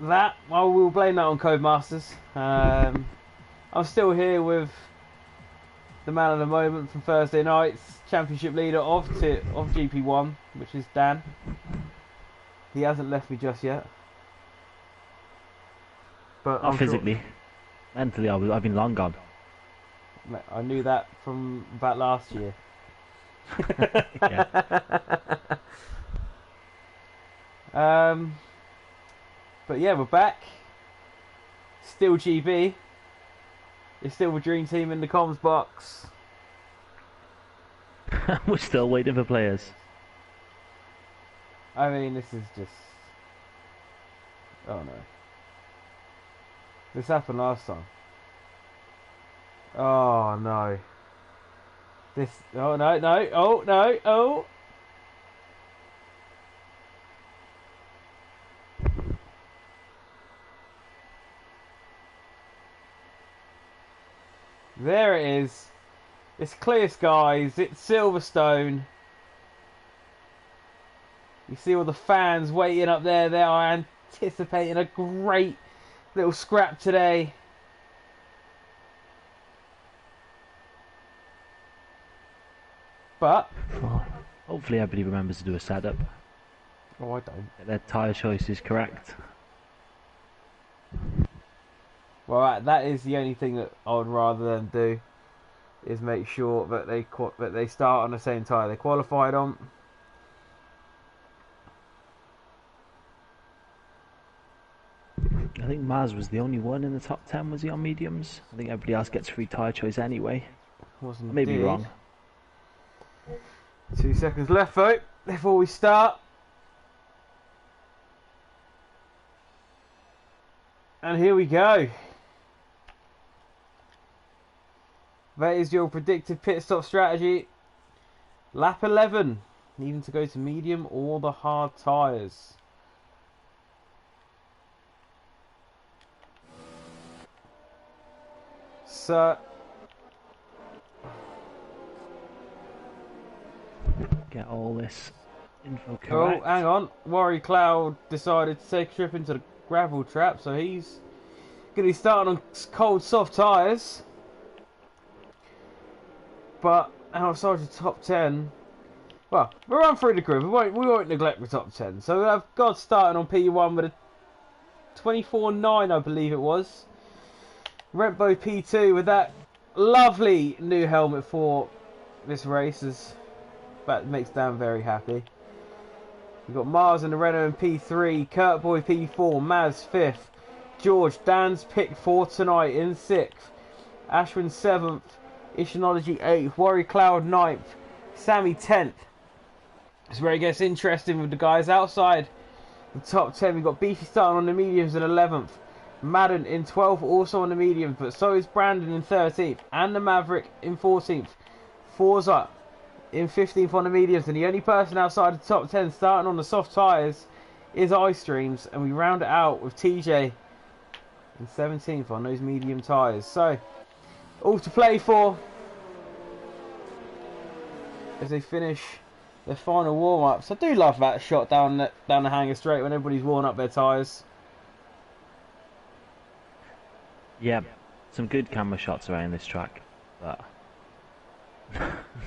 that, well, we'll blame that on Codemasters. I'm still here with the man of the moment from Thursday night's championship leader of GP1, which is Dan. He hasn't left me just yet. But Not I'm physically. Sure, Mentally, I've been long gone. I knew that from about last year. Yeah. But yeah, we're back. Still GB. It's still the dream team in the comms box. We're still waiting for players. I mean, this is just... Oh no. This happened last time. Oh no. This... Oh no, no. Oh no, oh. There it is. It's clear skies. It's Silverstone. You see all the fans waiting up there. They are anticipating a great little scrap today. But Oh, hopefully everybody remembers to do a setup. oh, I don't. Get their tyre choices correct. Well, that is the only thing that I would rather them do, is make sure that they start on the same tyre they qualified on. I think Maz was the only one in the top 10, was he, on mediums? I think everybody else gets free tyre choice anyway. Wasn't Maybe indeed. wrong. 2 seconds left, though, before we start. And here we go. That is your predicted pit stop strategy. Lap 11. Needing to go to medium or the hard tyres. So... Get all this info correct. Oh, hang on. Worry Cloud decided to take a trip into the gravel trap, so he's going to be starting on cold, soft tyres. But outside the top 10, well, we'll run through the grid. We won't neglect the top 10. So we have God starting on P1 with a 24.9, I believe it was. Rentbo P2 with that lovely new helmet for this race. That makes Dan very happy. We've got Mars and the Renault in P3, Kurtboy P4, Maz 5th, George, Dan's pick for tonight in 6th, Ashwin 7th, Ishinology 8th, Worry Cloud 9th, Sammy 10th. It's where it gets interesting with the guys outside the top 10. We've got Beefy starting on the mediums in 11th, Madden in 12th, also on the mediums, but so is Brandon in 13th, and the Maverick in 14th. Forza in 15th on the mediums, and the only person outside the top 10 starting on the soft tyres is Ice Streams, and we round it out with TJ in 17th on those medium tyres. So, all to play for as they finish their final warm-ups. I do love that shot down the hanger straight when everybody's worn up their tyres. Yeah, some good camera shots around this track, but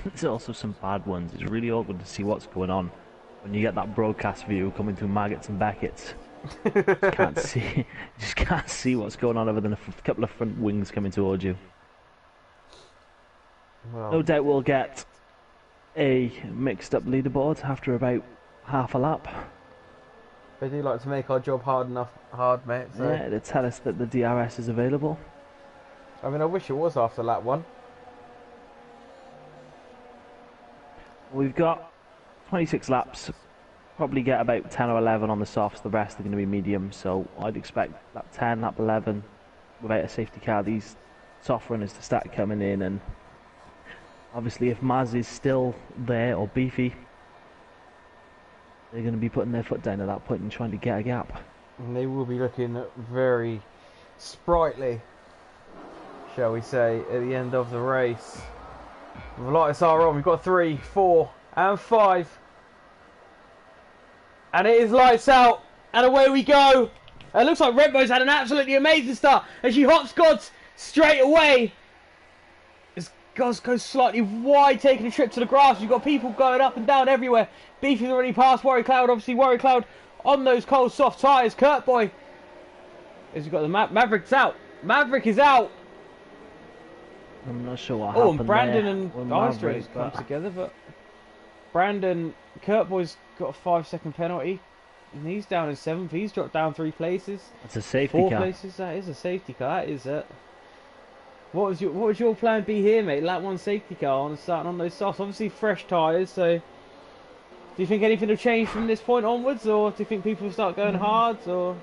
there's also some bad ones. It's really awkward to see what's going on when you get that broadcast view coming through Maggots and Beckett's. Just can't see what's going on other than a couple of front wings coming towards you. Well, No doubt we'll get a mixed up leaderboard after about half a lap. they do like to make our job hard, mate. So. Yeah, to tell us that the DRS is available. I mean, I wish it was after lap 1. We've got 26 laps, probably get about 10 or 11 on the softs, the rest are going to be medium, so I'd expect lap 10, lap 11, without a safety car, these soft runners to start coming in, and obviously if Maz is still there, or Beefy, they're going to be putting their foot down at that point and trying to get a gap. And they will be looking very sprightly, shall we say, at the end of the race. The lights are on. We've got 3, 4, and 5. And it is lights out. And away we go. It looks like Redbo's had an absolutely amazing start as she hops Gods straight away. As Gods goes slightly wide, taking a trip to the grass. You've got people going up and down everywhere. Beefy's already past Worry Cloud. Obviously, Worry Cloud on those cold, soft tyres. Kurt Boy. As you've got the Maverick's out. Maverick is out. I'm not sure what Oh, happened and Brandon there and with Ice Maverick, come but together, but Kurt Boy's got a 5-second penalty. And he's down in 7th. He's dropped down 3 places. that's a safety 4 car. places. That is a safety car. That is it. What was your plan B here, mate? Lap 1 safety car on starting on those softs. Obviously fresh tyres. So, do you think anything will change from this point onwards, or do you think people will start going hards, or?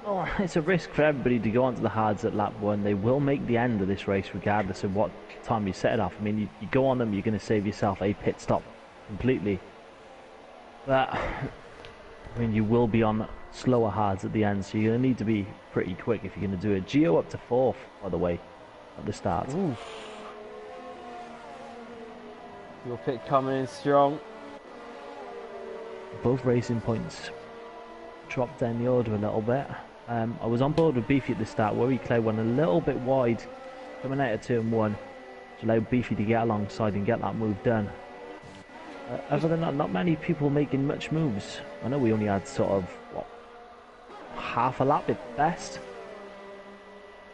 Oh, it's a risk for everybody to go onto the hards at lap 1. They will make the end of this race regardless of what time you set it off. I mean, you go on them, you're going to save yourself a pit stop completely. But I mean, you will be on slower hards at the end, so you're going to need to be pretty quick if you're going to do it. Gio up to 4th, by the way, at the start. Ooh. Your pit coming in strong. Both racing points dropped down the order a little bit. I was on board with Beefy at the start. Worry Cloud went a little bit wide coming out of turn 1 to allow Beefy to get alongside and get that move done. Other than that, not many people making much moves. I know we only had sort of, what, half a lap at best.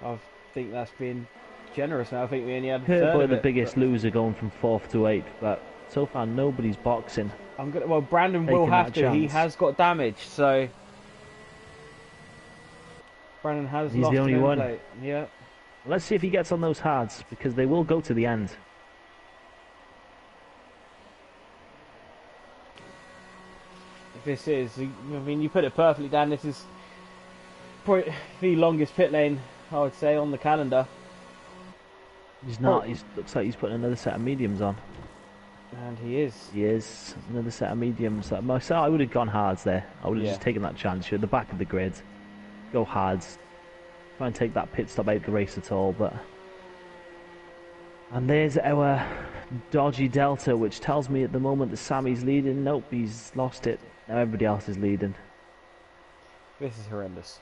I think that's been generous now. I think we only had Kurt Boy, the it, biggest loser, going from 4th to 8th, but so far nobody's boxing. Well, Brandon will have to. He has got damage, so Brandon has He's lost the only an end one. plate. Yeah. Let's see if he gets on those hards, because they will go to the end. This is, I mean, you put it perfectly, Dan. This is probably the longest pit lane, I would say, on the calendar. He's not. He looks like he's putting another set of mediums on. And he is. He is. Another set of mediums. Myself, I would have gone hards there. I would have Yeah. just taken that chance. You're at the back of the grid. Go hards. Try and take that pit stop out of the race at all, but... And there's our dodgy Delta, which tells me at the moment that Sammy's leading. Nope, he's lost it. Now everybody else is leading. This is horrendous.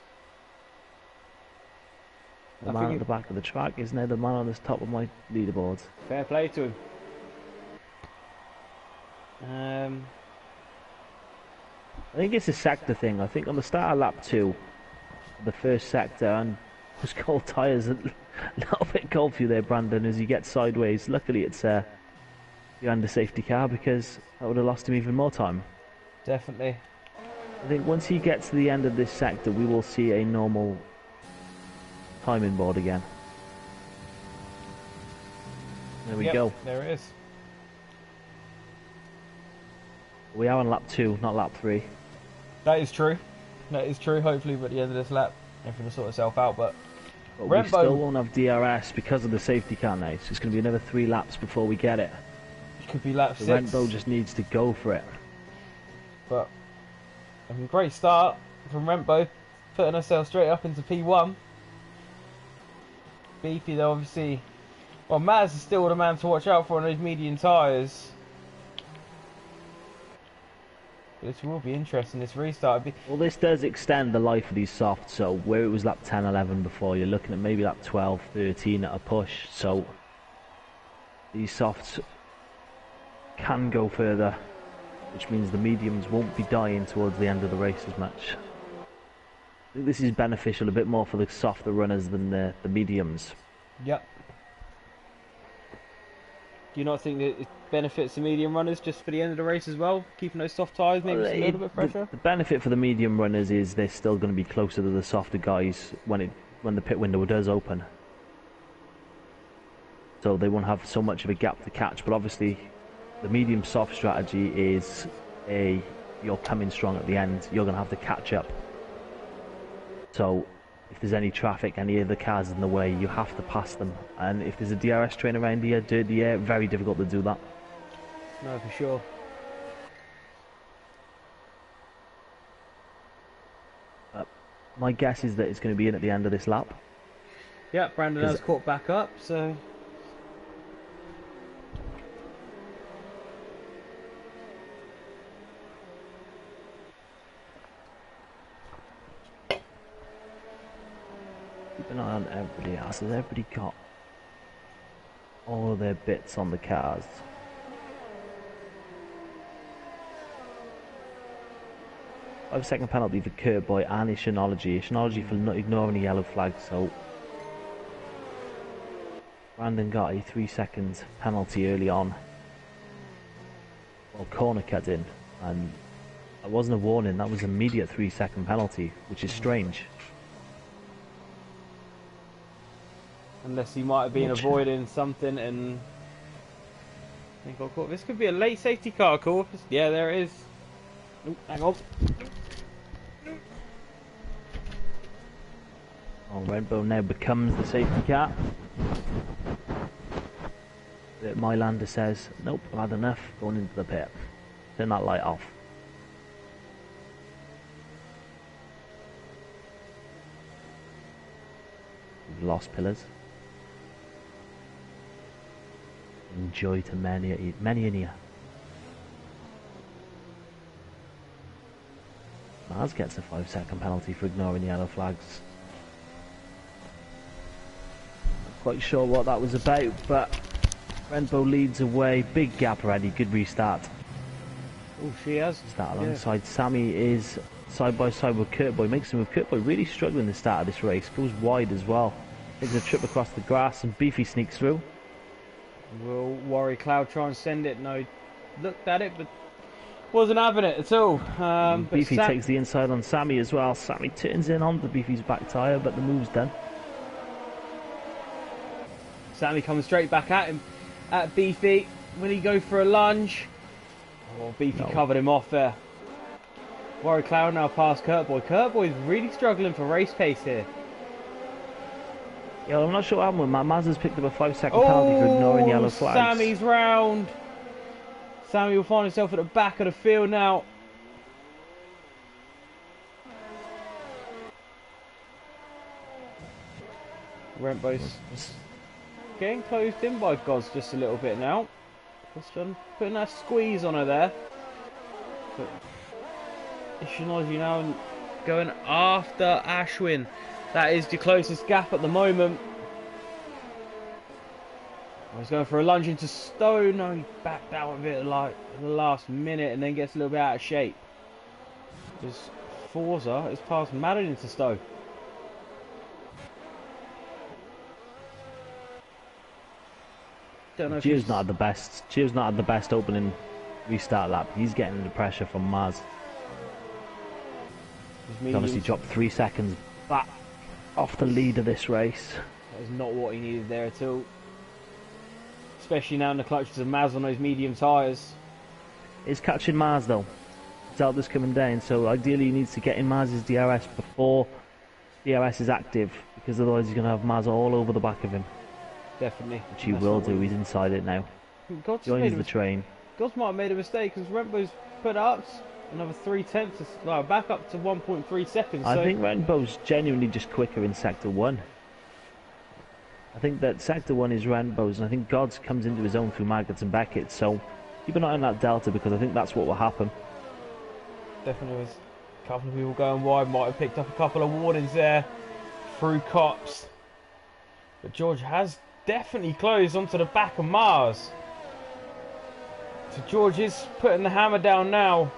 The man at the back of the track is now the man on the top of my leaderboard. Fair play to him. I think it's a sector thing. I think on the start of lap 2, the first sector, and those cold tyres, a little bit cold for you there, Brandon, as you get sideways. Luckily it's behind the safety car, because that would have lost him even more time. Definitely. I think once he gets to the end of this sector, we will see a normal timing board again. There we go. There it is. We are on lap 2, not lap 3. That is true. That is true. Hopefully, by the end of this lap, everything will sort itself out. But we still won't have DRS because of the safety car now. So it's going to be another 3 laps before we get it. It could be lap 6. Rembo just needs to go for it. But a great start from Rembo, putting herself straight up into P1. Beefy though, obviously. Well, Maz is still the man to watch out for on those medium tyres. This will be interesting, this restart. Well, this does extend the life of these softs, so where it was lap 10, 11 before, you're looking at maybe lap 12, 13 at a push, so these softs can go further, which means the mediums won't be dying towards the end of the race as much. I think this is beneficial a bit more for the softer runners than the mediums. Yep. Do you not think that it benefits the medium runners just for the end of the race as well? Keeping those soft tyres, maybe a little bit fresher? The benefit for the medium runners is they're still going to be closer to the softer guys when the pit window does open. So they won't have so much of a gap to catch, but obviously the medium soft strategy is you're coming strong at the end, you're going to have to catch up. So if there's any traffic, any of the cars in the way, you have to pass them. And if there's a DRS train around here, dirty air, very difficult to do that. No, for sure. My guess is that it's going to be in at the end of this lap. Yeah, Brandon has caught back up, so... Keep an eye on everybody else. Has everybody got all their bits on the cars? Five-second penalty for Kurt Boy and Ishinology. Ishinology for not ignoring the yellow flag, so Brandon got a 3-second penalty early on. Well, corner cut in, and that wasn't a warning, that was an immediate 3-second penalty, which is strange. Unless he might have been avoiding something and he got caught. This could be a late safety car call. Yeah, there it is. Oh, hang on. Oh, Redbull now becomes the safety car. But Mylander says, nope, I've had enough, going into the pit. Turn that light off. We've lost pillars. Enjoy to many in here. Mars gets a 5-second penalty for ignoring the yellow flags. Not quite sure what that was about, but Renbo leads away. Big gap already. Good restart. Oh, she has. Start alongside Sammy is side by side with Kurtboy. Makes him with Kurtboy really struggling the start of this race. Goes wide as well. Takes a trip across the grass and Beefy sneaks through. Will Worry Cloud try and send it? No, looked at it, but wasn't having it at all. Beefy takes the inside on Sammy as well. Sammy turns in onto Beefy's back tyre, but the move's done. Sammy comes straight back at him, at Beefy. Will he go for a lunge? Oh, Beefy covered him off there. Worry Cloud now past Kurtboy. Kurtboy's really struggling for race pace here. Yeah, I'm not sure what happened with Mazda's picked up a 5-second penalty for ignoring yellow flags. Sammy's round. Sammy will find himself at the back of the field now. Rembo's getting closed in by Gods just a little bit now. Just putting that squeeze on her there. But Ishinology now going after Ashwin. That is the closest gap at the moment. He's going for a lunge into Stone. No, he backed out of it like in the last minute and then gets a little bit out of shape. Just Forza is past Madden into Stone. Don't know if Gio's not at the best. Gio's not at the best opening restart lap. He's getting the pressure from Maz. He's obviously dropped 3 seconds back off the lead of this race. That is not what he needed there at all. Especially now in the clutches of Maz on those medium tyres. It's catching Maz though. Zelda's coming down, so ideally he needs to get in Maz's DRS before DRS is active, because otherwise he's going to have Maz all over the back of him. Definitely. Which he will do, he's inside it now. Joins the train. Gods might have made a mistake because Rembo's put up another 3/10, well, back up to 1.3 seconds. I think Renbo's genuinely just quicker in Sector 1. I think that Sector 1 is Renbo's, and I think Gods comes into his own through Maggots and Beckett, so keep an eye on that delta because I think that's what will happen. Definitely was a couple of people going wide, might have picked up a couple of warnings there through cops. But George has definitely closed onto the back of Mars. So George is putting the hammer down now.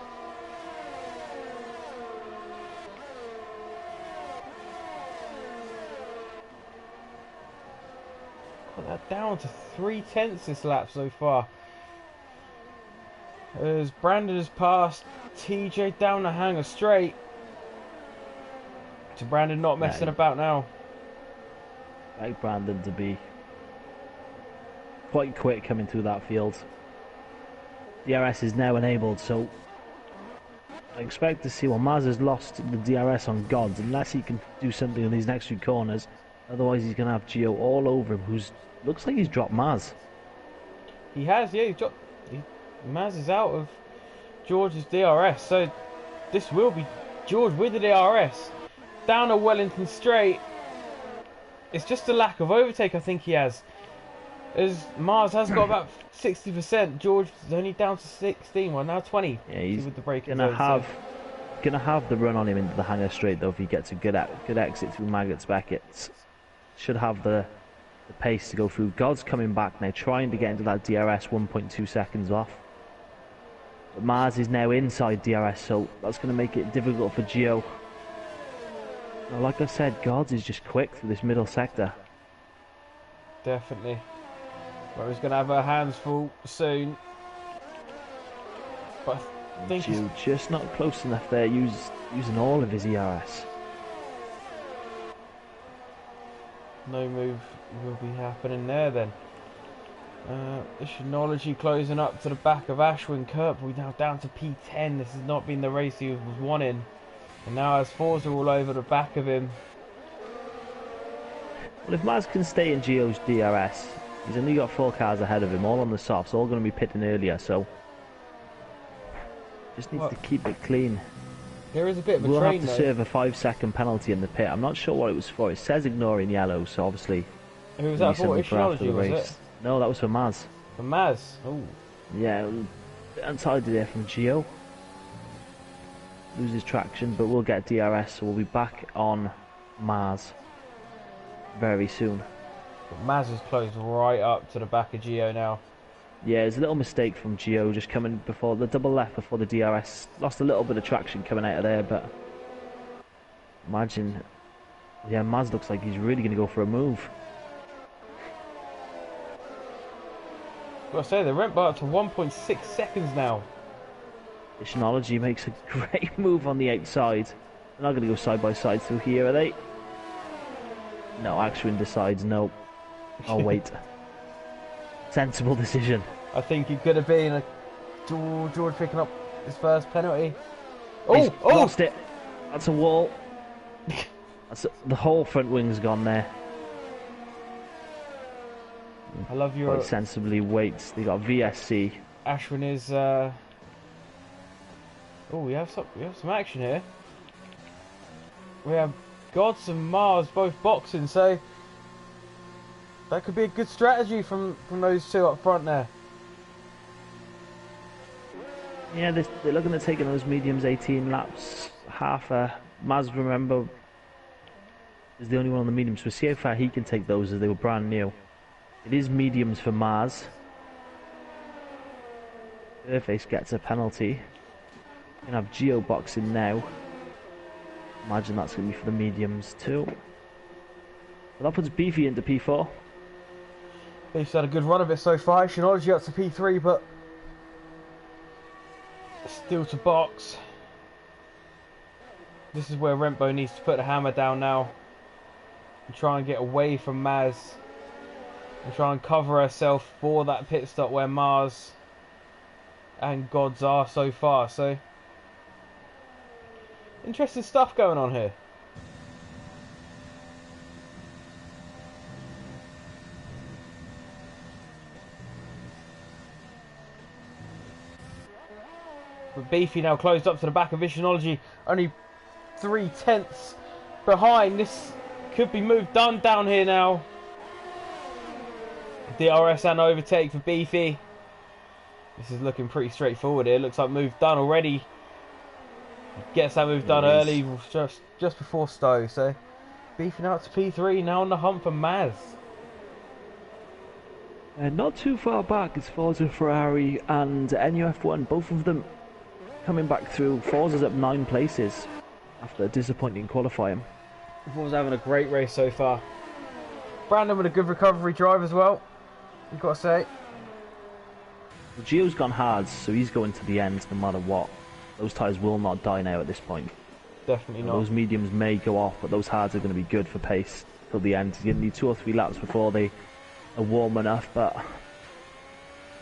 Got that down to 3/10 this lap so far. As Brandon has passed TJ down the hanger straight. So Brandon not messing about now. Like Brandon to be quite quick coming through that field. DRS is now enabled, so I expect to see, well, Maz has lost the DRS on Gods unless he can do something on these next few corners. Otherwise he's going to have Gio all over him, who's looks like he's dropped Maz. He has, yeah, Maz is out of George's DRS, so this will be George with the DRS down a Wellington straight. It's just a lack of overtake I think he has, as Mars has got about 60%. George is only down to 16, well now 20. Yeah, he's with the break gonna have the run on him into the hanger straight though if he gets a good exit through Maggots Beckett's. should have the pace to go through. God's coming back now, trying to get into that DRS 1.2 seconds off. But Mars is now inside DRS, so that's going to make it difficult for Gio. Now, like I said, Gods is just quick through this middle sector. Definitely. But he's going to have her hands full soon. But I think Gio just not close enough there, using all of his ERS. No move will be happening there then. Technology closing up to the back of Ashwin Kurt. We're now down to P10. This has not been the race he was wanting. And now has Forza all over the back of him. Well, if Maz can stay in Gio's DRS, he's only got 4 cars ahead of him, all on the softs, all going to be pitting earlier, so just needs to keep it clean. There is a bit of a we'll train, have to serve a 5-second penalty in the pit. I'm not sure what it was for. It says ignoring yellow, so obviously. Who was that for? Technology, was it? No, that was for Maz. For Maz? Oh. Yeah, untidy there from Gio. Loses traction, but we'll get DRS, so we'll be back on Maz very soon. But Maz is closed right up to the back of Gio now. Yeah, it's a little mistake from Gio just coming before the double left before the DRS. Lost a little bit of traction coming out of there, but imagine. Yeah, Maz looks like he's really going to go for a move. Gotta say, they went up to 1.6 seconds now. Technology makes a great move on the outside. They're not going to go side by side through here, are they? No, Axwin decides no. I'll wait. Sensible decision. I think it could have been a George picking up his first penalty. He's lost it. That's a wall. The whole front wing's gone there. I love your. Quite sensibly waits. They got VSC. Ashwin is. Oh, we have some action here. We have Gods and Mars both boxing, so that could be a good strategy from those two up front there. Yeah, they're looking at taking those mediums 18 laps. Maz, remember, is the only one on the mediums. We'll see how far he can take those as they were brand new. It is mediums for Maz. Surface gets a penalty. We're going to have Geo boxing now. Imagine that's going to be for the mediums too. But that puts Beefy into P4. Beef's had a good run of it so far. Technology up to P3, but still to box. This is where Rempo needs to put the hammer down now and try and get away from Maz and try and cover herself for that pit stop where Mars and Gods are so far. So interesting stuff going on here. But Beefy now closed up to the back of Visionology, only 3/10 behind. This could be moved done down here now. DRS and overtake for Beefy. This is looking pretty straightforward here. Looks like move done already. Gets that move done early, just before Stowe. So Beefy now to P3, now on the hump for Maz. Not too far back is Forza Ferrari and NUF1, both of them coming back through. Forza's up 9 places after a disappointing qualifying. Forza's having a great race so far. Brandon with a good recovery drive as well, you've got to say. Well, Gio's gone hard, so he's going to the end no matter what. Those tyres will not die now at this point. Definitely not. Those mediums may go off, but those hards are going to be good for pace till the end. He's going to need 2 or 3 laps before they are warm enough, but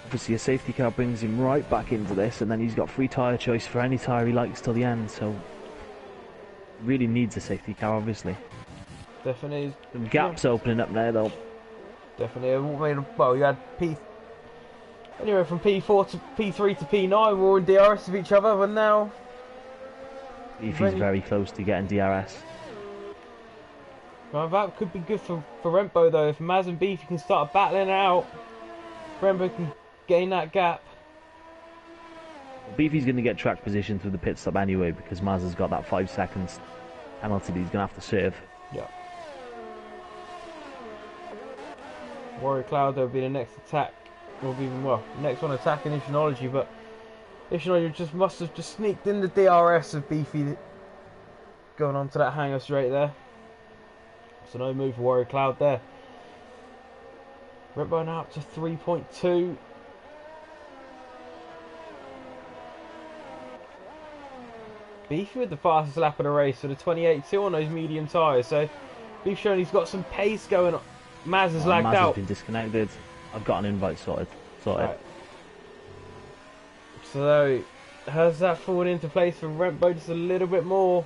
obviously a safety car brings him right back into this, and then he's got free tyre choice for any tyre he likes till the end, so really needs a safety car, obviously. Definitely. Some gaps opening up there, though. Definitely. Well, you had anyway from P4 to P3 to P9, we're all in DRS of each other, but now Beefy's very close to getting DRS. Well, that could be good for Rempo though. If Maz and Beefy can start battling out, Rempo can gain that gap. Beefy's going to get track position through the pit stop anyway, because Maz has got that 5 seconds penalty that he's going to have to serve. Yeah. Warrior Cloud, there will be the next attack. Will be, well, next one attacking Ishinology, but Ishinology just must have just sneaked in the DRS of Beefy going on to that hangar straight there. So no move for Warrior Cloud there. Red Bull now up to 3.2. Beefy with the fastest lap of the race for the 28.2 on those medium tyres. So Beefy showing he's got some pace going on. Maz has lagged Maz out. has been disconnected. I've got an invite sorted. Right. So has that fallen into place for Rembo just a little bit more?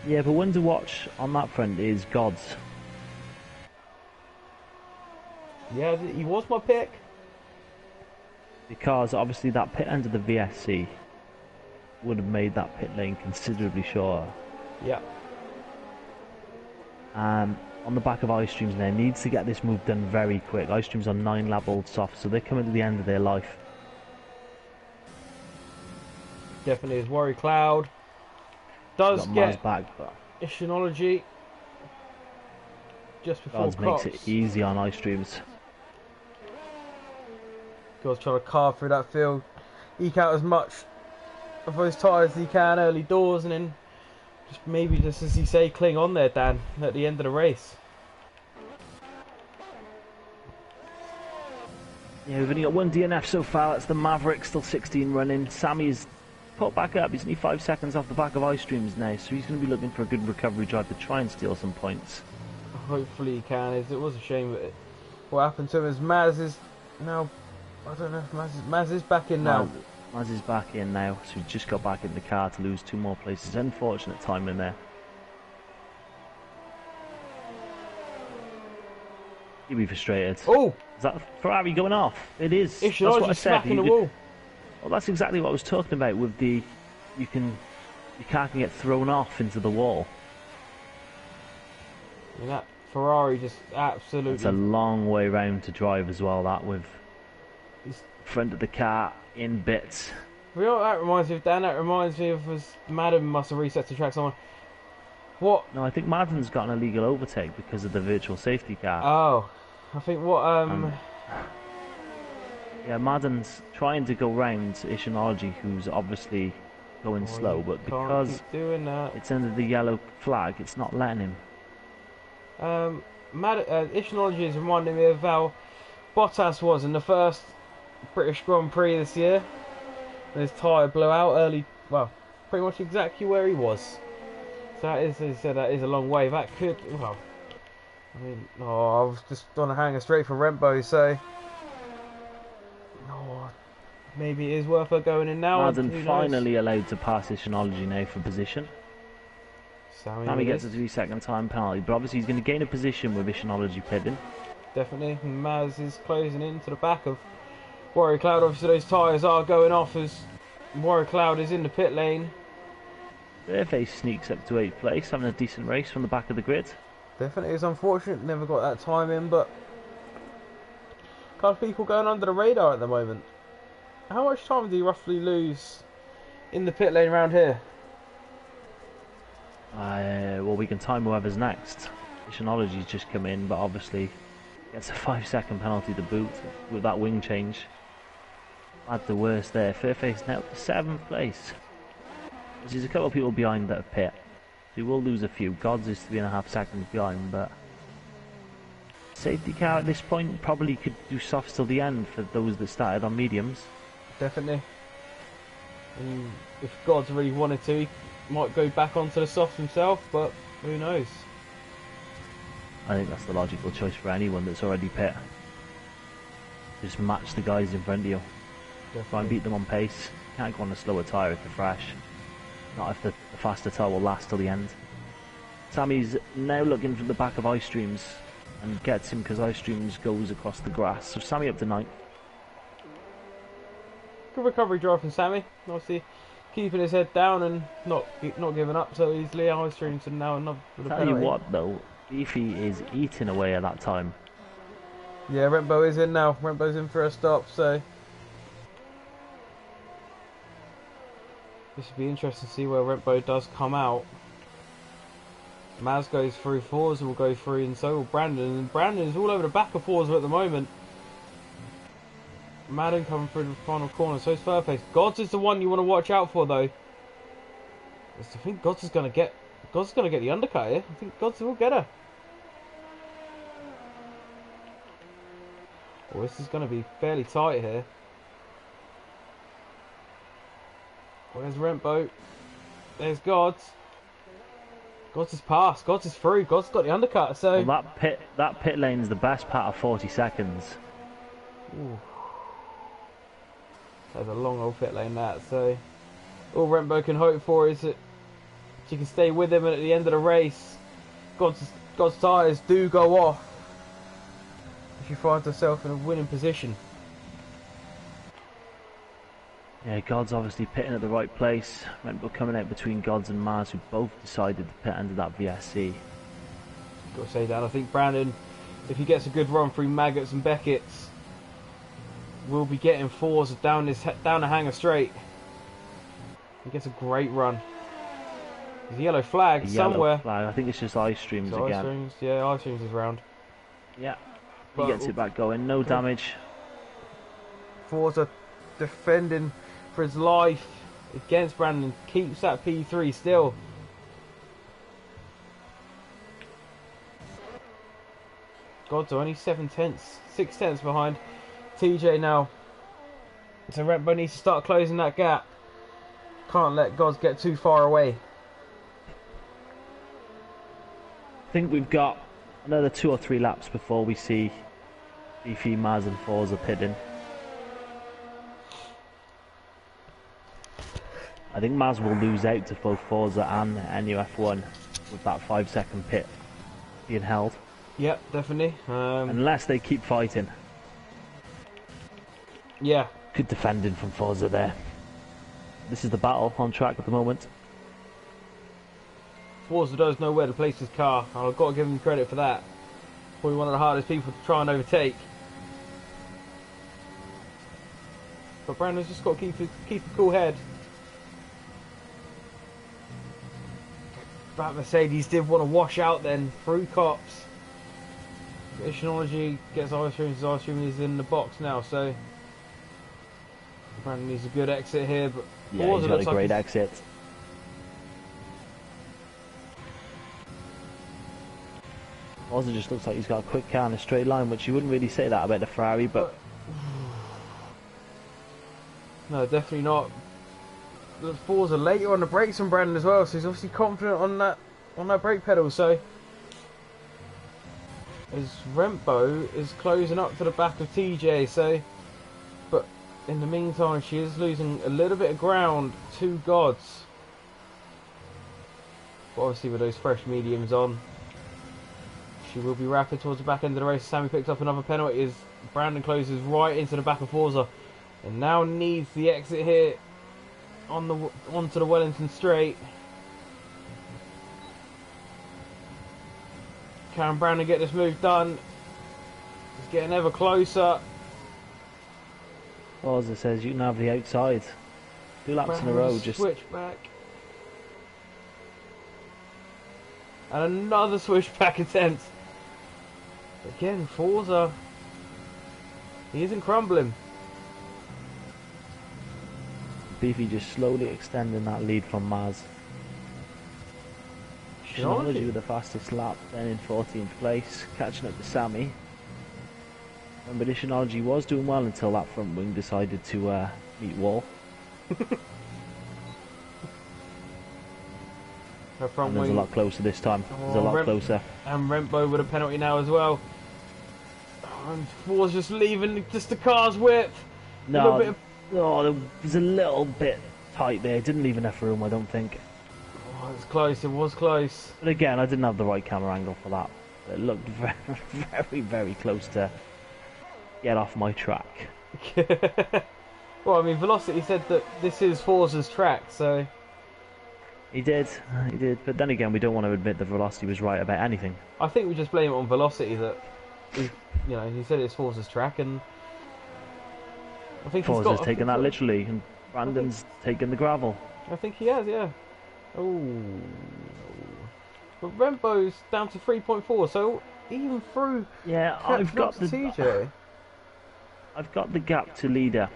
Yeah, but one to watch on that front is Gods. Yeah, he was my pick. Because obviously that pit end of the VSC would have made that pit lane considerably shorter. Yeah. On the back of ice streams there, needs to get this move done very quick. Ice streams are 9 lap old soft, so they're coming to the end of their life. Definitely is Warrior Cloud. Does get back, but Ishinology just before Gods Cox. makes it easy on ice streams. God's trying to carve through that field, eke out as much of those tyres as he can early doors, and then just maybe, just as you say, cling on there, Dan, at the end of the race. Yeah, we've only got one DNF so far. That's the Maverick, still 16 running. Sammy's put back up. He's only 5 seconds off the back of ice streams now, so he's going to be looking for a good recovery drive to try and steal some points. Hopefully he can. It was a shame that what happened to him is Maz is now, I don't know if Maz is back in now. Maz is back in now, so he just got back in the car to lose 2 more places. Unfortunate timing there. He'll be frustrated. Oh! Is that Ferrari going off? It is. That's what I said. Smacking the wall. Well, that's exactly what I was talking about with the... Your car can get thrown off into the wall. And that Ferrari just absolutely... It's a long way round to drive as well, that, with front of the car in bits. You know what that reminds me of, Dan? That reminds me of was Madden must have reset the track someone. What? No, I think Madden's got an illegal overtake because of the virtual safety car. Oh, I think what yeah, Madden's trying to go round Ishinology, who's obviously going slow, but because doing that. it's under the yellow flag, it's not letting him. Ishinology is reminding me of how Bottas was in the first British Grand Prix this year. And his tyre blew out early, well, pretty much exactly where he was. So that is, as I said, that is a long way. That could, well, I mean, I was just on a hanger straight for Rembo, so maybe it is worth her going in now. Madden finally allowed to pass Ishinology now for position. Sammy gets a 3-second time penalty, but obviously he's going to gain a position with Ishinology pitting. Definitely, and Maz is closing in to the back of Warrior Cloud. Obviously those tyres are going off as Warrior Cloud is in the pit lane. Fairface sneaks up to 8th place, having a decent race from the back of the grid. Definitely is unfortunate, never got that time in, but a couple of people going under the radar at the moment. How much time do you roughly lose in the pit lane around here? Well, we can time whoever's next. Ishinology's just come in, but obviously gets a 5-second penalty to boot with that wing change. Had the worst there. Fairface now up to 7th place. There's a couple of people behind that pit. So he will lose a few. Gods is 3.5 seconds behind, but safety car at this point probably could do softs till the end for those that started on mediums. Definitely. And if Gods really wanted to, he might go back onto the softs himself, but who knows? I think that's the logical choice for anyone that's already pit. Just match the guys in front of you. Definitely. Try and beat them on pace. Can't go on a slower tyre if they're fresh. Not if the faster tyre will last till the end. Sammy's now looking for the back of ice streams and gets him because ice streams goes across the grass. So Sammy up to 9th. Good recovery drive from Sammy. Obviously keeping his head down and not giving up so easily. Ice streams and now another. Tell you what though, Beefy is eating away at that time. Yeah, Rembo is in now. Rembo's in for a stop, so this would be interesting to see where Rembo does come out. Maz goes through, Forza will go through, and so will Brandon. And Brandon is all over the back of Forza at the moment. Madden coming through the final corner, so is Furface. Gods is the one you want to watch out for, though. I think Gods is gonna get the undercut here. I think Gods will get her. Oh, this is gonna be fairly tight here. Where's Rentboat? There's Gods. Gods is passed. Gods is through. Gods got the undercut. So well, that pit lane's the best part of 40 seconds. Ooh. That's a long old pit lane, that. So all Rentboat can hope for is that she can stay with him, and at the end of the race, God's tyres do go off. She finds herself in a winning position. Yeah, God's obviously pitting at the right place. Rentboat coming out between Gods and Mars, who both decided to pit under that VSC. Got to say that, I think Brandon, if he gets a good run through Maggots and Beckett's, will be getting fours down the hanger straight. He gets a great run. There's a yellow flag somewhere. Yellow flag. I think it's just ice streams again. Ice streams, yeah, ice streams is round. Yeah, he gets it back going. No damage. Forza defending for his life against Brandon, keeps that P3 still. God's only 6 tenths behind TJ now. So Rentboat needs to start closing that gap. Can't let Gods get too far away. I think we've got another 2 or 3 laps before we see Beefy, Maz and Forza pitting. I think Maz will lose out to both Forza and NUF1 with that 5-second pit being held. Yep, definitely. Unless they keep fighting. Yeah. Good defending from Forza there. This is the battle on track at the moment. Forza does know where to place his car, and I've got to give him credit for that. Probably one of the hardest people to try and overtake. But Brandon's just got to keep a cool head. That Mercedes did want to wash out then through cops. Technology gets ice cream. His ice cream is in the box now, so Brandon needs a good exit here. But yeah, he's got a great exit. Also, just looks like he's got a quick car in a straight line, which you wouldn't really say that about the Ferrari, but no, definitely not. The Forza later on the brakes from Brandon as well, so he's obviously confident on that brake pedal. So his Rentboat is closing up to the back of TJ. So, but in the meantime, she is losing a little bit of ground to Gods. But obviously, with those fresh mediums on, she will be rapid towards the back end of the race. Sammy picks up another penalty as Brandon closes right into the back of Forza, and now needs the exit here onto the Wellington straight. Can Brandon get this move done? He's getting ever closer. Forza says you can have the outside. 2 laps in a row, just switch back. And another switchback attempt. Again, Forza. He isn't crumbling. Beefy just slowly extending that lead from Maz. Technology with the fastest lap, then in 14th place, catching up to Sammy. Remember, Technology was doing well until that front wing decided to meet wall. Her front and wing. a lot closer this time. There's a lot closer. And Rentboat with a penalty now as well. And Forza's just leaving just the car's width. No, oh, there was a little bit tight there. Didn't leave enough room, I don't think. Oh, it was close. It was close. But again, I didn't have the right camera angle for that. It looked very, very, very close to get off my track. Well, I mean, Velocity said that this is Forza's track, so... He did. But then again, we don't want to admit that Velocity was right about anything. I think we just blame it on Velocity that, he said it's Forza's track, and I think Forza's taken that literally, and Brandon's taken the gravel. I think he has, yeah. Oh, But Rembo's down to 3.4, so even through Yeah, catching up to TJ. I've got the gap to leader,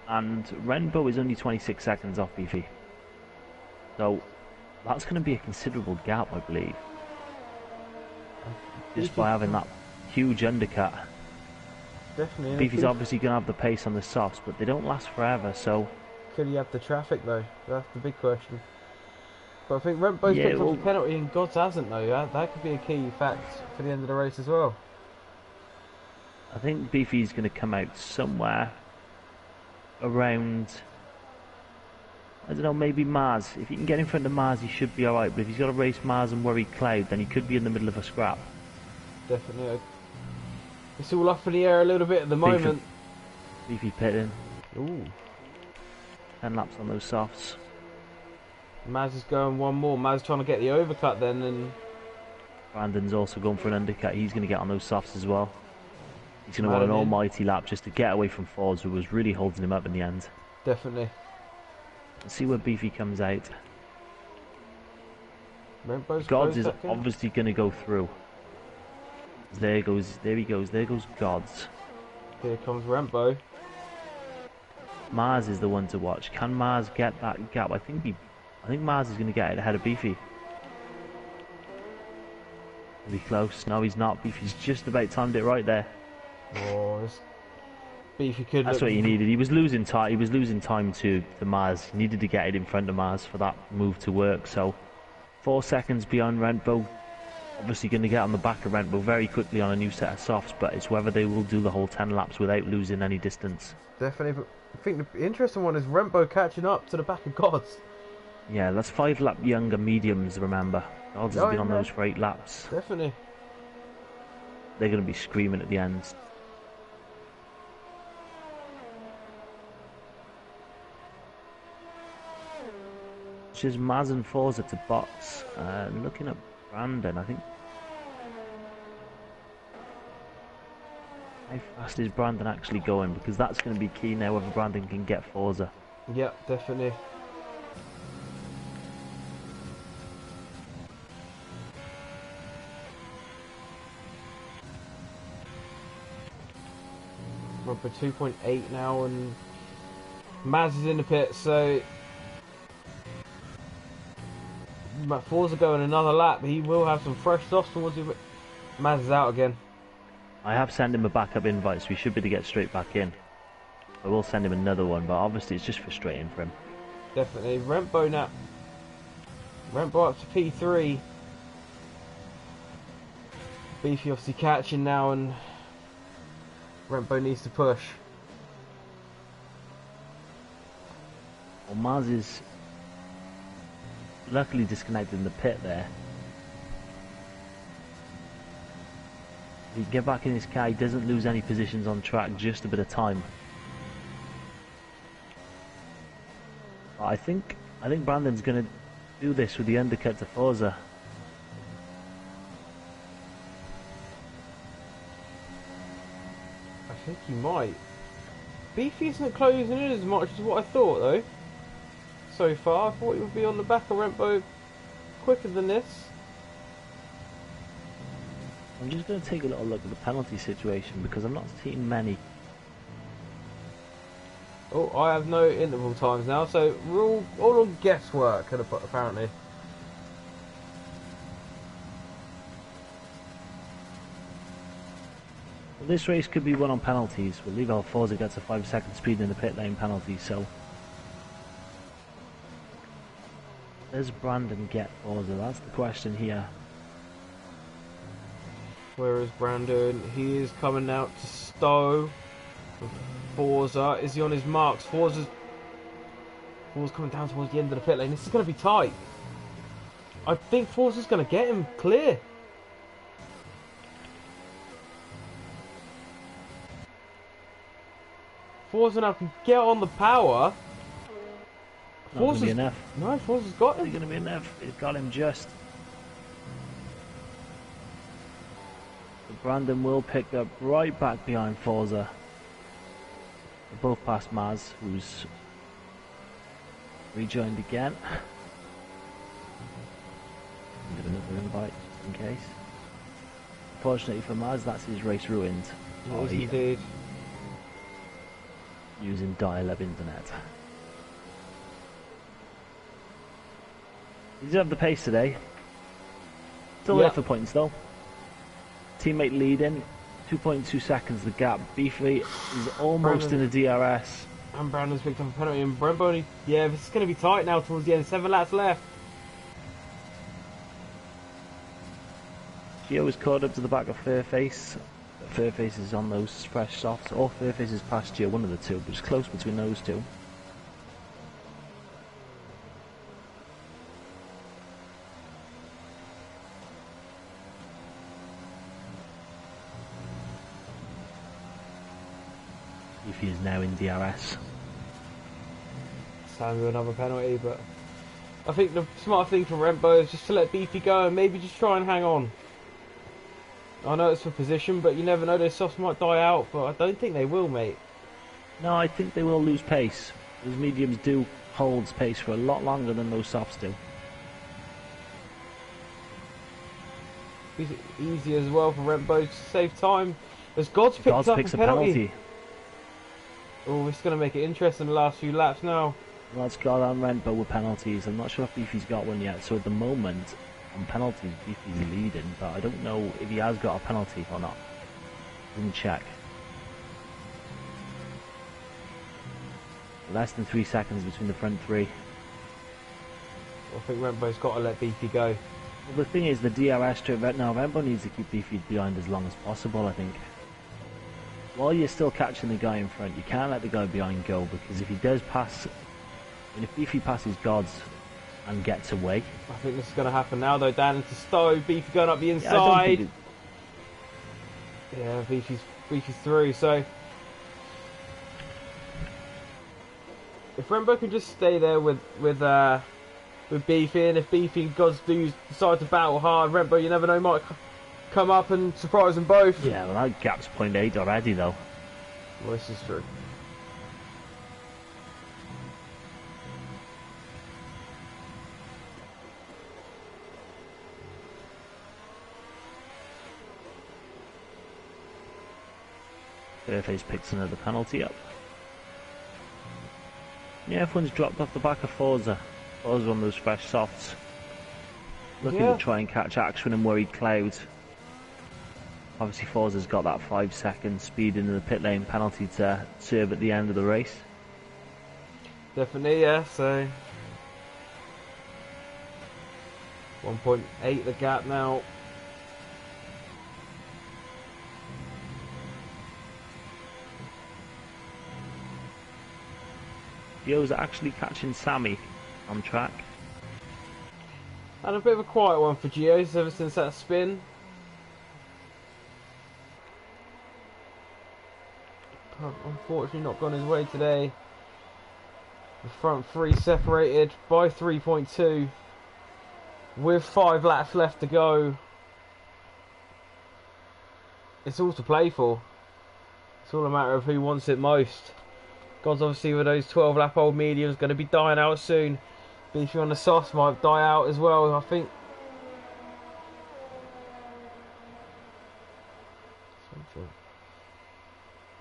and Renbo is only 26 seconds off Beefy. So that's going to be a considerable gap, I believe. Just by having that huge undercut. Definitely. Beefy's obviously going to have the pace on the softs, but they don't last forever, so... Could he have the traffic, though? That's the big question. But I think Rembo's picked up a penalty and God's hasn't, though. That could be a key fact for the end of the race as well. I think Beefy's going to come out somewhere around... I don't know, maybe Mars. If he can get in front of Mars, he should be alright. But if he's got to race Mars and worry Cloud, then he could be in the middle of a scrap. Definitely. It's all up in the air a little bit at the moment. Beefy pitting. Ooh. 10 laps on those softs. Maz is going one more. Maz trying to get the overcut then, and Brandon's also going for an undercut. He's going to get on those softs as well. He's going to want an almighty lap just to get away from Fords, who was really holding him up in the end. Definitely. Let's see where Beefy comes out. Rembo's Gods is obviously going to go through. There he goes. There goes Gods. Here comes Rembo. Mars is the one to watch. Can Mars get that gap? I think Mars is going to get it ahead of Beefy. Be close. No, he's not. Beefy's just about timed it right there. Oh, Beefy could. That's what he needed. He was losing time. He was losing time to Mars. He needed to get it in front of Mars for that move to work. So, 4 seconds behind Rentbo. Obviously going to get on the back of Rentbo very quickly on a new set of softs, but it's whether they will do the whole 10 laps without losing any distance. Definitely, but I think the interesting one is Rembo catching up to the back of Gods. Yeah, that's 5 lap younger mediums, remember. Gods has been on those for 8 laps. Definitely. They're going to be screaming at the end. It's just Maz and Forza to box. Looking at Brandon, I think. How fast is Brandon actually going? Because that's going to be key now whether Brandon can get Forza. Yep, definitely. We're up for 2.8 now, and Maz is in the pit, so Forza going another lap. He will have some fresh softs towards him. Maz is out again. I have sent him a backup invite, so he should be able to get straight back in. I will send him another one, but obviously it's just frustrating for him. Definitely. Rembo now. Rembo up to P3. Beefy obviously catching now, and Rembo needs to push. Well, Maz is luckily disconnected in the pit there. If he can get back in his car, he doesn't lose any positions on track, just a bit of time. But I think Brandon's going to do this with the undercut to Forza. I think he might. Beefy isn't closing in as much as what I thought, though. So far, I thought he would be on the back of Rembo quicker than this. I'm just going to take a little look at the penalty situation because I'm not seeing many. Oh, I have no interval times now, so we're all on guesswork, apparently. Well, this race could be won on penalties. We'll leave Forza gets a 5-second speed in the pit lane penalty, so... Does Brandon get Forza? That's the question here. Where is Brandon? He is coming out to Stowe. Forza, is he on his marks? Forza's coming down towards the end of the pit lane. This is going to be tight. I think Forza's going to get him clear. Forza now can get on the power. Not going to be enough. No, Forza's got him. It's going to be enough. It's got him just. But Brandon will pick up right back behind Forza. They're both past Maz, who's rejoined again. Get another invite. pace. Fortunately for Maz, that's his race ruined. Yes, indeed. Using dial-up internet. He did have the pace today. Still there for points though. Teammate leading, 2.2 seconds the gap. Beefy is almost in the DRS. And Brandon's picked up a penalty, and Brembo, yeah, this is going to be tight now towards the end. 7 laps left. Gio is caught up to the back of Fairface. Fairface is on those fresh softs, or Fairface is past Gio, one of the two, but it's close between those two. If he is now in DRS. Time with another penalty, but I think the smart thing for Rembo is just to let Beefy go and maybe just try and hang on. I know it's for position, but you never know, those softs might die out, but I don't think they will, mate. No, I think they will lose pace. Those mediums do hold pace for a lot longer than those softs do. Easy as well for Rembo to save time. As Gods picks up a penalty. Oh, it's going to make it interesting the last few laps now. Well, it's got on Rembo with penalties. I'm not sure if Beefy's got one yet, so at the moment, on penalties, Beefy's leading, but I don't know if he has got a penalty or not. Didn't check. Less than 3 seconds between the front three. I think Rembo's got to let Beefy go. Well, the thing is, the DRS trip right now, Rembo needs to keep Beefy behind as long as possible, I think. While you're still catching the guy in front, you can't let the guy behind go, because if he does pass, and if Beefy passes Gods and gets away... I think this is going to happen now though, down into Stowe, Beefy going up the inside. Yeah, Beefy's through, so... If Rembo can just stay there with Beefy, and if Beefy and Gods do decide to battle hard, Rembo, you never know, might come up and surprise them both. Yeah, well that gap's 0.8 already though. Well, this is true. Fairface picks another penalty up. Yeah, everyone's dropped off the back of Forza. Forza on those fresh softs. Looking to try and catch Axwin and Worried Cloud. Obviously Forza's got that 5 second speed into the pit lane penalty to serve at the end of the race. Definitely, yeah, so 1.8 the gap now. Gio's actually catching Sammy on track. And a bit of a quiet one for Gio's ever since that spin. Unfortunately not gone his way today. The front three separated by 3.2 with 5 laps left to go. It's all to play for. It's all a matter of who wants it most. God's obviously with those 12 lap old mediums going to be dying out soon. Beefy on the softs might die out as well, I think.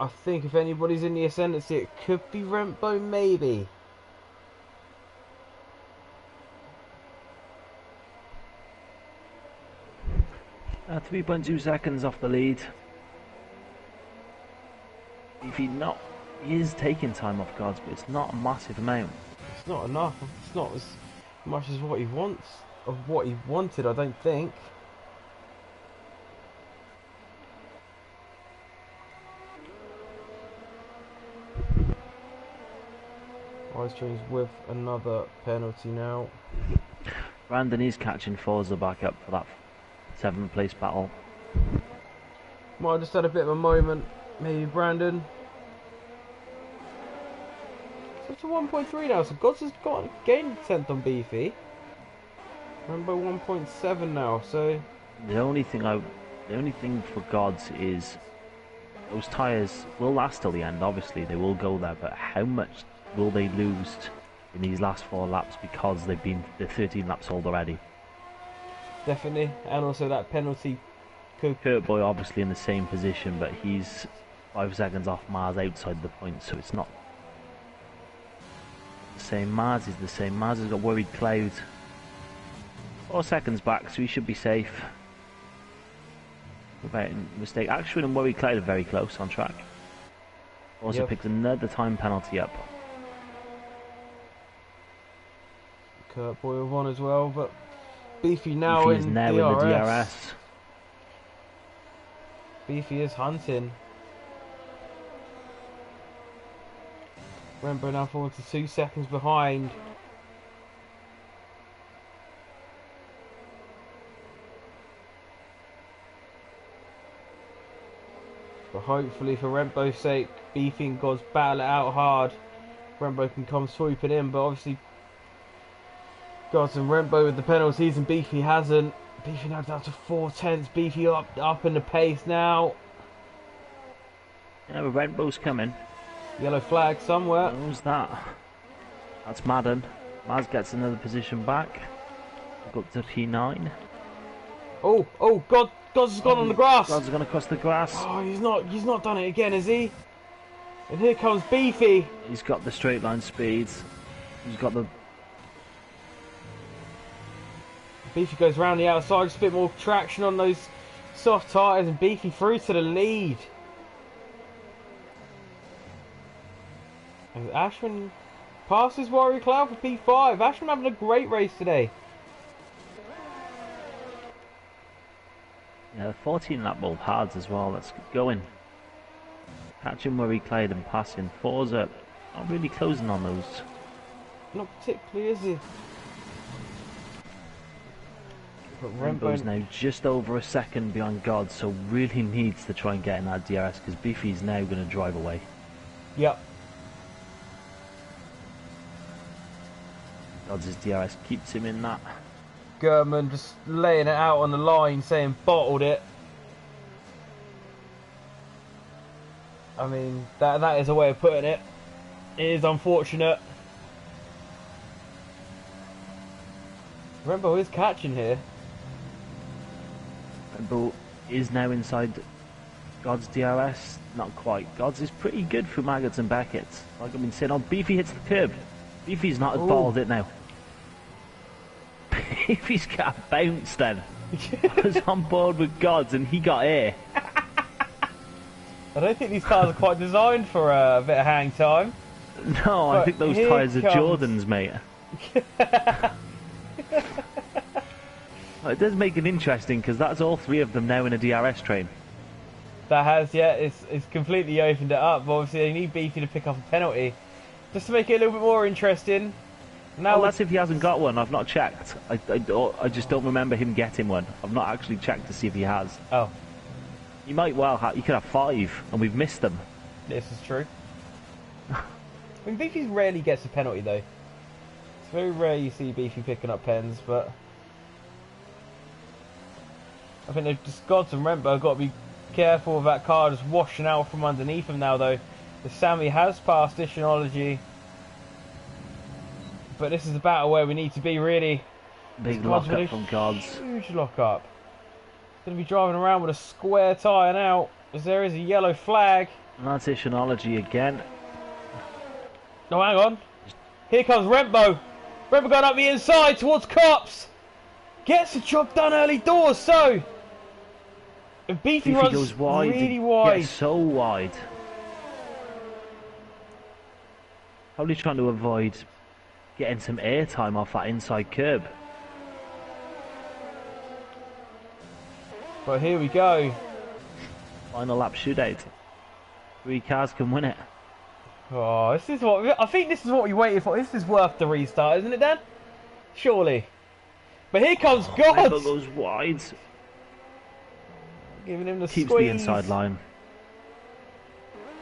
I think if anybody's in the ascendancy, it could be Rembo, maybe. Uh, 3.2 seconds off the lead. If he is taking time off Gods, but it's not a massive amount. It's not enough. It's not as much as what he wants, of what he wanted, I don't think. Ice Train's with another penalty now. Brandon is catching Forza back up for that 7th place battle. Might have just had a bit of a moment, maybe Brandon. So it's a 1.3 now, so Gods has gained 10th on Beefy. Remember 1.7 now, so... The only thing for Gods is those tyres will last till the end, obviously, they will go there, but how much will they lose in these last 4 laps because they've been the 13 laps old already? definitely, and also that penalty could. Kurt Boy obviously in the same position, but he's 5 seconds off Mars outside the point, so it's not the same. Mars is the same. Mars has got worried cloud. 4 seconds back, so he should be safe. Without a mistake. Actually, and worried cloud are very close on track. Also picked another time penalty up. Kurt Boyle one as well, but Beefy now Beefy is in now DRS. in the DRS. Beefy is hunting. Remember now falling to 2 seconds behind. But hopefully for Rembo's sake, Beefy and Gods battle it out hard. Rembo can come swooping in, but obviously Gods and Rembo with the penalties and Beefy hasn't. Beefy now down to 4/10. Beefy up in the pace now. Yeah, but Renbo's coming. Yellow flag somewhere. Who's that? That's Madden. Maz gets another position back. Go up to P9. Oh, Gods has gone on the grass. Gods is going to cross the grass. Oh, he's not done it again, has he? And here comes Beefy. He's got the straight line speeds. He's got the... Beefy goes round the outside, just a bit more traction on those soft tyres, and Beefy through to the lead. And Ashman passes Warrior Cloud for P5. Ashman having a great race today. Yeah, 14 lap both hards as well. Let's get going. Catching Murray Clyde and passing. Forza not really closing on those. Not particularly, is he? But Rembo's now just over a second behind God, so really needs to try and get in that DRS because Beefy's now going to drive away. Yep. God's DRS keeps him in that. Gurman just laying it out on the line, saying bottled it. I mean, that is a way of putting it. It is unfortunate. Rembo is catching here. Rembo is now inside God's DRS. Not quite. God's is pretty good for Maggots and Beckett's. Like I've been saying, oh, Beefy hits the curb. Beefy's not as bottled it now. Beefy's got a bounce then. I was on board with God's and he got air. I don't think these cars are quite designed for a bit of hang time. No, I think those tyres are Jordans, mate. It does make it interesting because that's all 3 of them now in a DRS train. That has, yeah, it's completely opened it up. But obviously, they need Beefy to pick up a penalty just to make it a little bit more interesting. Now, well, that's if he hasn't got one. I've not checked. I just don't remember him getting one. I've not actually checked to see if he has. Oh, he might well have. He could have 5, and we've missed them. This is true. I mean, Beefy rarely gets a penalty though. It's very rare you see Beefy picking up pens, but I think they've just got to remember, got to be careful of that car just washing out from underneath him now though. The Sammy has passed Ishinology, but this is about where we need to be really. Big lock up from Gods. Huge lock up. Going to be driving around with a square tyre now, as there is a yellow flag. And that's Ishinology again. No, hang on. Here comes Rembo. Rembo going up the inside towards Cops. Gets the job done early doors, so. And Beefy runs goes wide, really wide. Gets so wide. Probably trying to avoid getting some airtime off that inside curb. But here we go. Final lap shootout. 3 cars can win it. Oh, this is what I think. This is what we waited for. This is worth the restart, isn't it, Dan? Surely. But here comes God. Rembo goes wide. Giving him the Keeps squeeze. the inside line.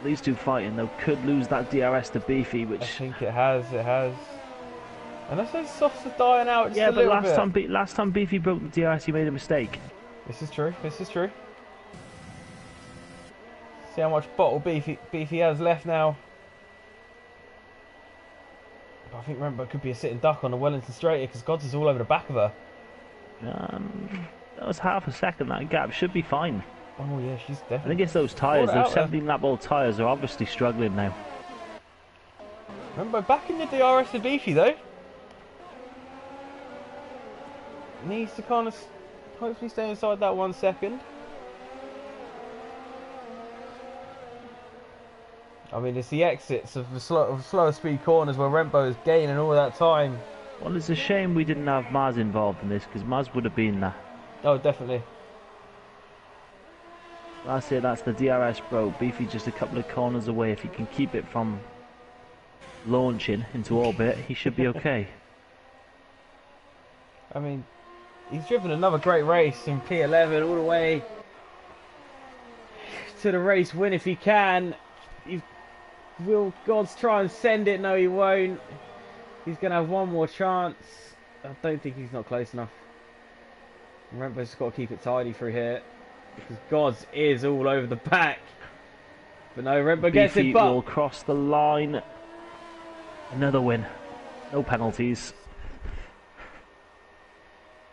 These 2 fighting though could lose that DRS to Beefy, which I think it has. It has. And that's those softs are dying out. Just yeah, a but little bit. last time Beefy broke the DRS, he made a mistake. This is true. This is true. See how much bottle Beefy has left now. But I think remember it could be a sitting duck on the Wellington straight here because Gods is all over the back of her. That was half a second, that gap. Should be fine. Oh yeah, she's I definitely. think it's those tyres. Those 17-lap-old tyres are obviously struggling now. Remember, back in the DRS of Beefy though. Needs to kind of hopefully stay inside that 1 second. I mean, it's the exits of the slower speed corners where Rembo is gaining all that time. Well, it's a shame we didn't have Maz involved in this, because Maz would have been there. Oh, definitely. That's it, that's the DRS Pro. Beefy just a couple of corners away. If he can keep it from launching into orbit, he should be okay. I mean, he's driven another great race in P11 all the way to the race win if he can. Will Gods try and send it? No, he won't. He's going to have one more chance. I don't think he's not close enough. Remember, just got to keep it tidy through here. Because Gods is all over the back. But no, Rembo gets it, but... will cross the line. Another win. No penalties.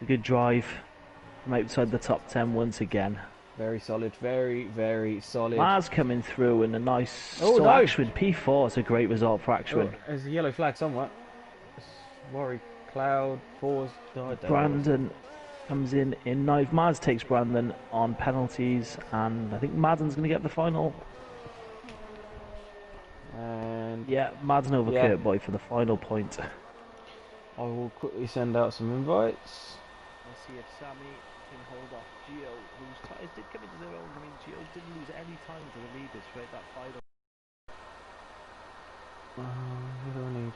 A good drive from outside the top 10 once again. Very solid, very, very solid. Mars coming through and a nice... Oh, so no. Ashwin, P4 is a great result for Ashwin. Oh, there's a yellow flag somewhere. Worry, Cloud, Fours, Brandon comes in ninth. Mars takes Brandon on penalties, and I think Madden's going to get the final. And yeah, Madden over Kurt Boy for the final point. I will quickly send out some invites. Let's see if Sammy can hold off Gio, whose tyres did come into their own. I mean, Gio didn't lose any time to the leaders throughout that final. What do I need?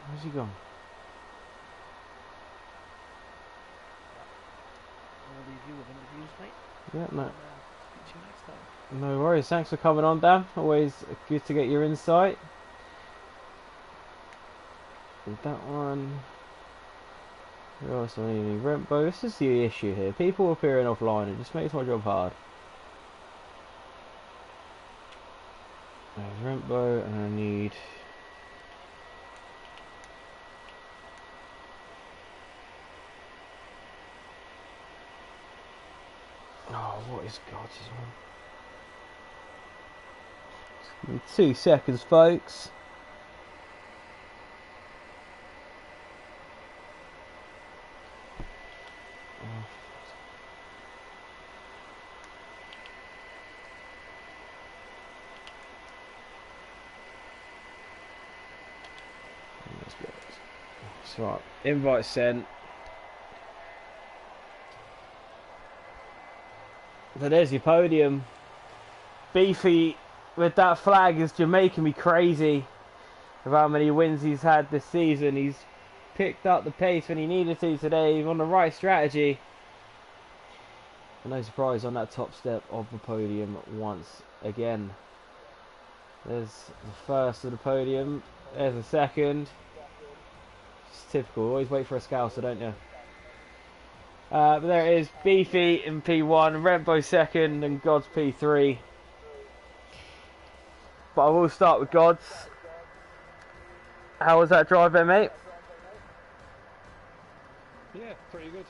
Where's he gone? I'll leave you with interviews, mate. Yeah, no. Speak to you next time. No worries. Thanks for coming on, Dan. Always good to get your insight. Did that one. Who else do I need? Rembo. This is the issue here. People appearing offline. It just makes my job hard. There's Rembo, and I need... Oh, what is God's one? Give me 2 seconds, folks. Right, invite sent. So there's your podium. Beefy with that flag is just making me crazy of how many wins he's had this season. He's picked up the pace when he needed to today. He's on the right strategy. And no surprise on that top step of the podium once again. There's the first of the podium. There's the second. It's typical. Always wait for a scouser, don't you? But there it is. Beefy in P1, Rembo second, and Gods P3. But I will start with Gods. How was that drive there, mate? Yeah, pretty good.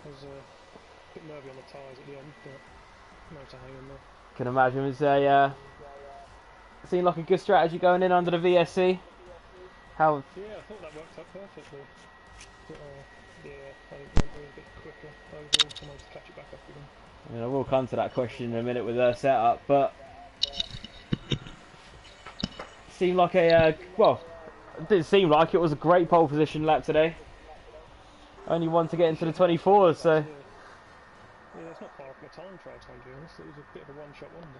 I was a bit nervy on the tyres at the end, but managed to hang in there. Can imagine it was a seemed like a good strategy going in under the VSC. How? Yeah, I thought that worked out perfectly. But, yeah, I think it went a bit quicker overall, so I managed to catch it back up again. I mean, I will come to that question in a minute with their setup, but seemed like a well, it didn't seem like it was a great pole position lap today. Only one to get into the 24s, so. Yeah, it's not far off my time trial time, to be honest. It was a bit of a one-shot wonder.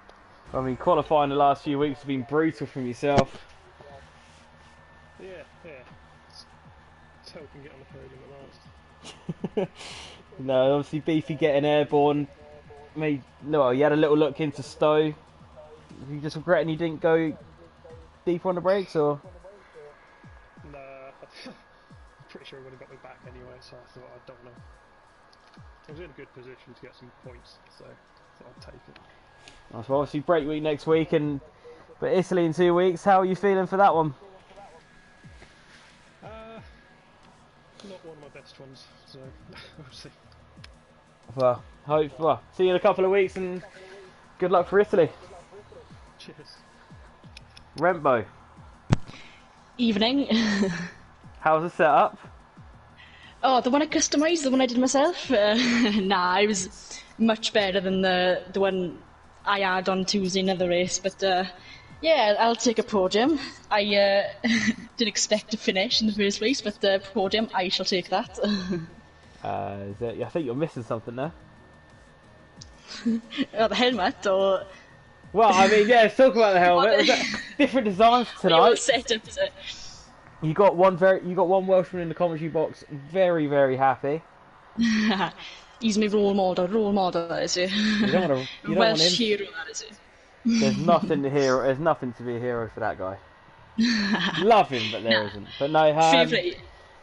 I mean, qualifying the last few weeks have been brutal from yourself. Yeah. Let's hope we can get on the podium at last. No, obviously Beefy getting airborne. No, you had a little look into Stowe. You just regretting you didn't go deeper on the brakes, or? Nah, I'm pretty sure it would have got me back anyway, so I thought I don't know. I was in a good position to get some points, so I thought I'd take it. So obviously break week next week, but Italy in 2 weeks. How are you feeling for that one? not one of my best ones, so we'll see. Well, see you in a couple of weeks, and good luck for Italy. Cheers. Rembo, Evening. how's the setup? Oh, the one I customised, the one I did myself? Nah, it was much better than the one I had on Tuesday in another race, but yeah, I'll take a podium. I didn't expect to finish in the first race, but the podium, I shall take that. I think you're missing something there. Oh, the helmet, or... Well, I mean, yeah, let's talk about the helmet. Was that different designs Your tonight? setup, so... You got one Welshman in the commentary box, very, very happy. He's my role model, is he? You don't want to. Welsh hero, that is he. There's nothing to be a hero for that guy. Love him, but there not. But no, Fair play.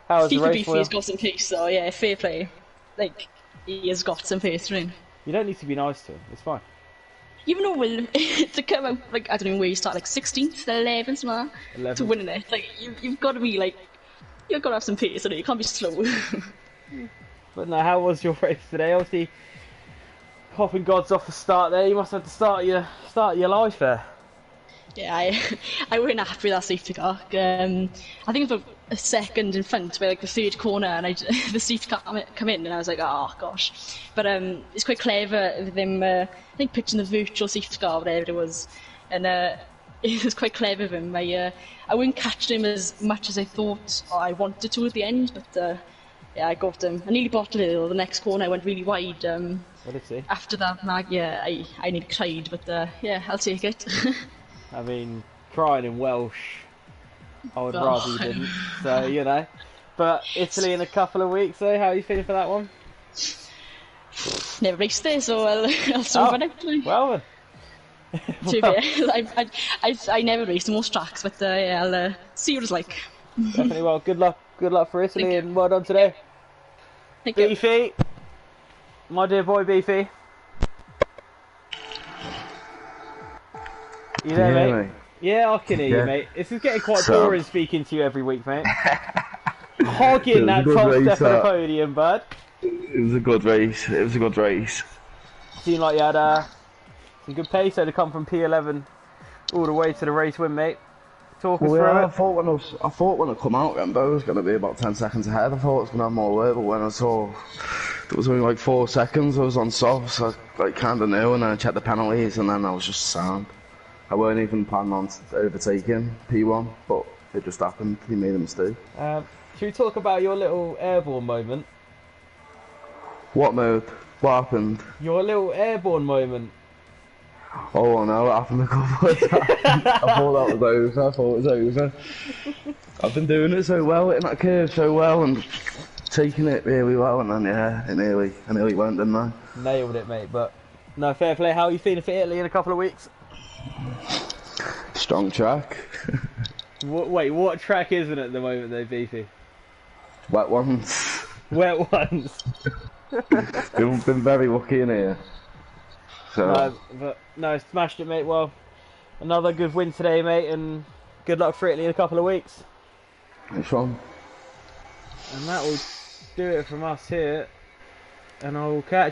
How was the race for you? He's got some pace, so yeah, fair play. Like, he has got some pace for him. You don't need to be nice to him. It's fine. Even though to come out, like, I don't know where you start, like 16th, 11th, something like that, to winning it, like, you've got to be like, you've got to have some pace, you can't be slow. But no, how was your race today? Obviously, popping gods off the start there. You must have to start your life there. Yeah, I wasn't happy with that safety car. I think it was a second in front by like the third corner, and the safety car come in, and I was like, oh gosh. But it's quite clever with him. I think pitching the virtual safety car, whatever it was, and it was quite clever of him. I wouldn't catch him as much as I thought or I wanted to at the end, but yeah, I got him. I nearly bottled it. The next corner I went really wide. What did he? After that, yeah, I nearly cried, but yeah, I'll take it. I mean, crying in Welsh, I would rather you didn't. So, you know. But Italy in a couple of weeks, though. How are you feeling for that one? Never raced there, so I'll soon find out. Well then. I never raced in most tracks, but yeah, I'll see what it's like. Definitely. Well, good luck for Italy, and well done today. Thank you. Beefy, my dear boy Beefy. You there, mate? Yeah, I can hear you, mate. This is getting quite boring speaking to you every week, mate. Hogging that top step of the podium, bud. It was a good race. Seemed like you had some good pace to come from P11 all the way to the race win, mate. Talk us through it. I thought when I come out, Rembo, it was going to be about 10 seconds ahead. I thought it was going to have more work, but when I saw it was only like 4 seconds, I was on soft, so I like kind of knew, and then I checked the penalties, and then I was just sound. I weren't even planning on overtaking P1, but it just happened. He made a mistake. Should we talk about your little airborne moment? What mode? What happened? Your little airborne moment. Oh no, it happened a couple of times. I thought that was over. I've been doing it so well, hitting that curve so well, and taking it really well, and then yeah, I nearly went, didn't I? Nailed it, mate. But no, fair play. How are you feeling for Italy in a couple of weeks? Strong track. Wait, what track is it at the moment, though, Beefy? Wet ones. Wet ones. We've been very lucky in here. So. No, smashed it, mate. Well, another good win today, mate, and good luck for Italy in a couple of weeks. Nice one. And that will do it from us here, and I'll catch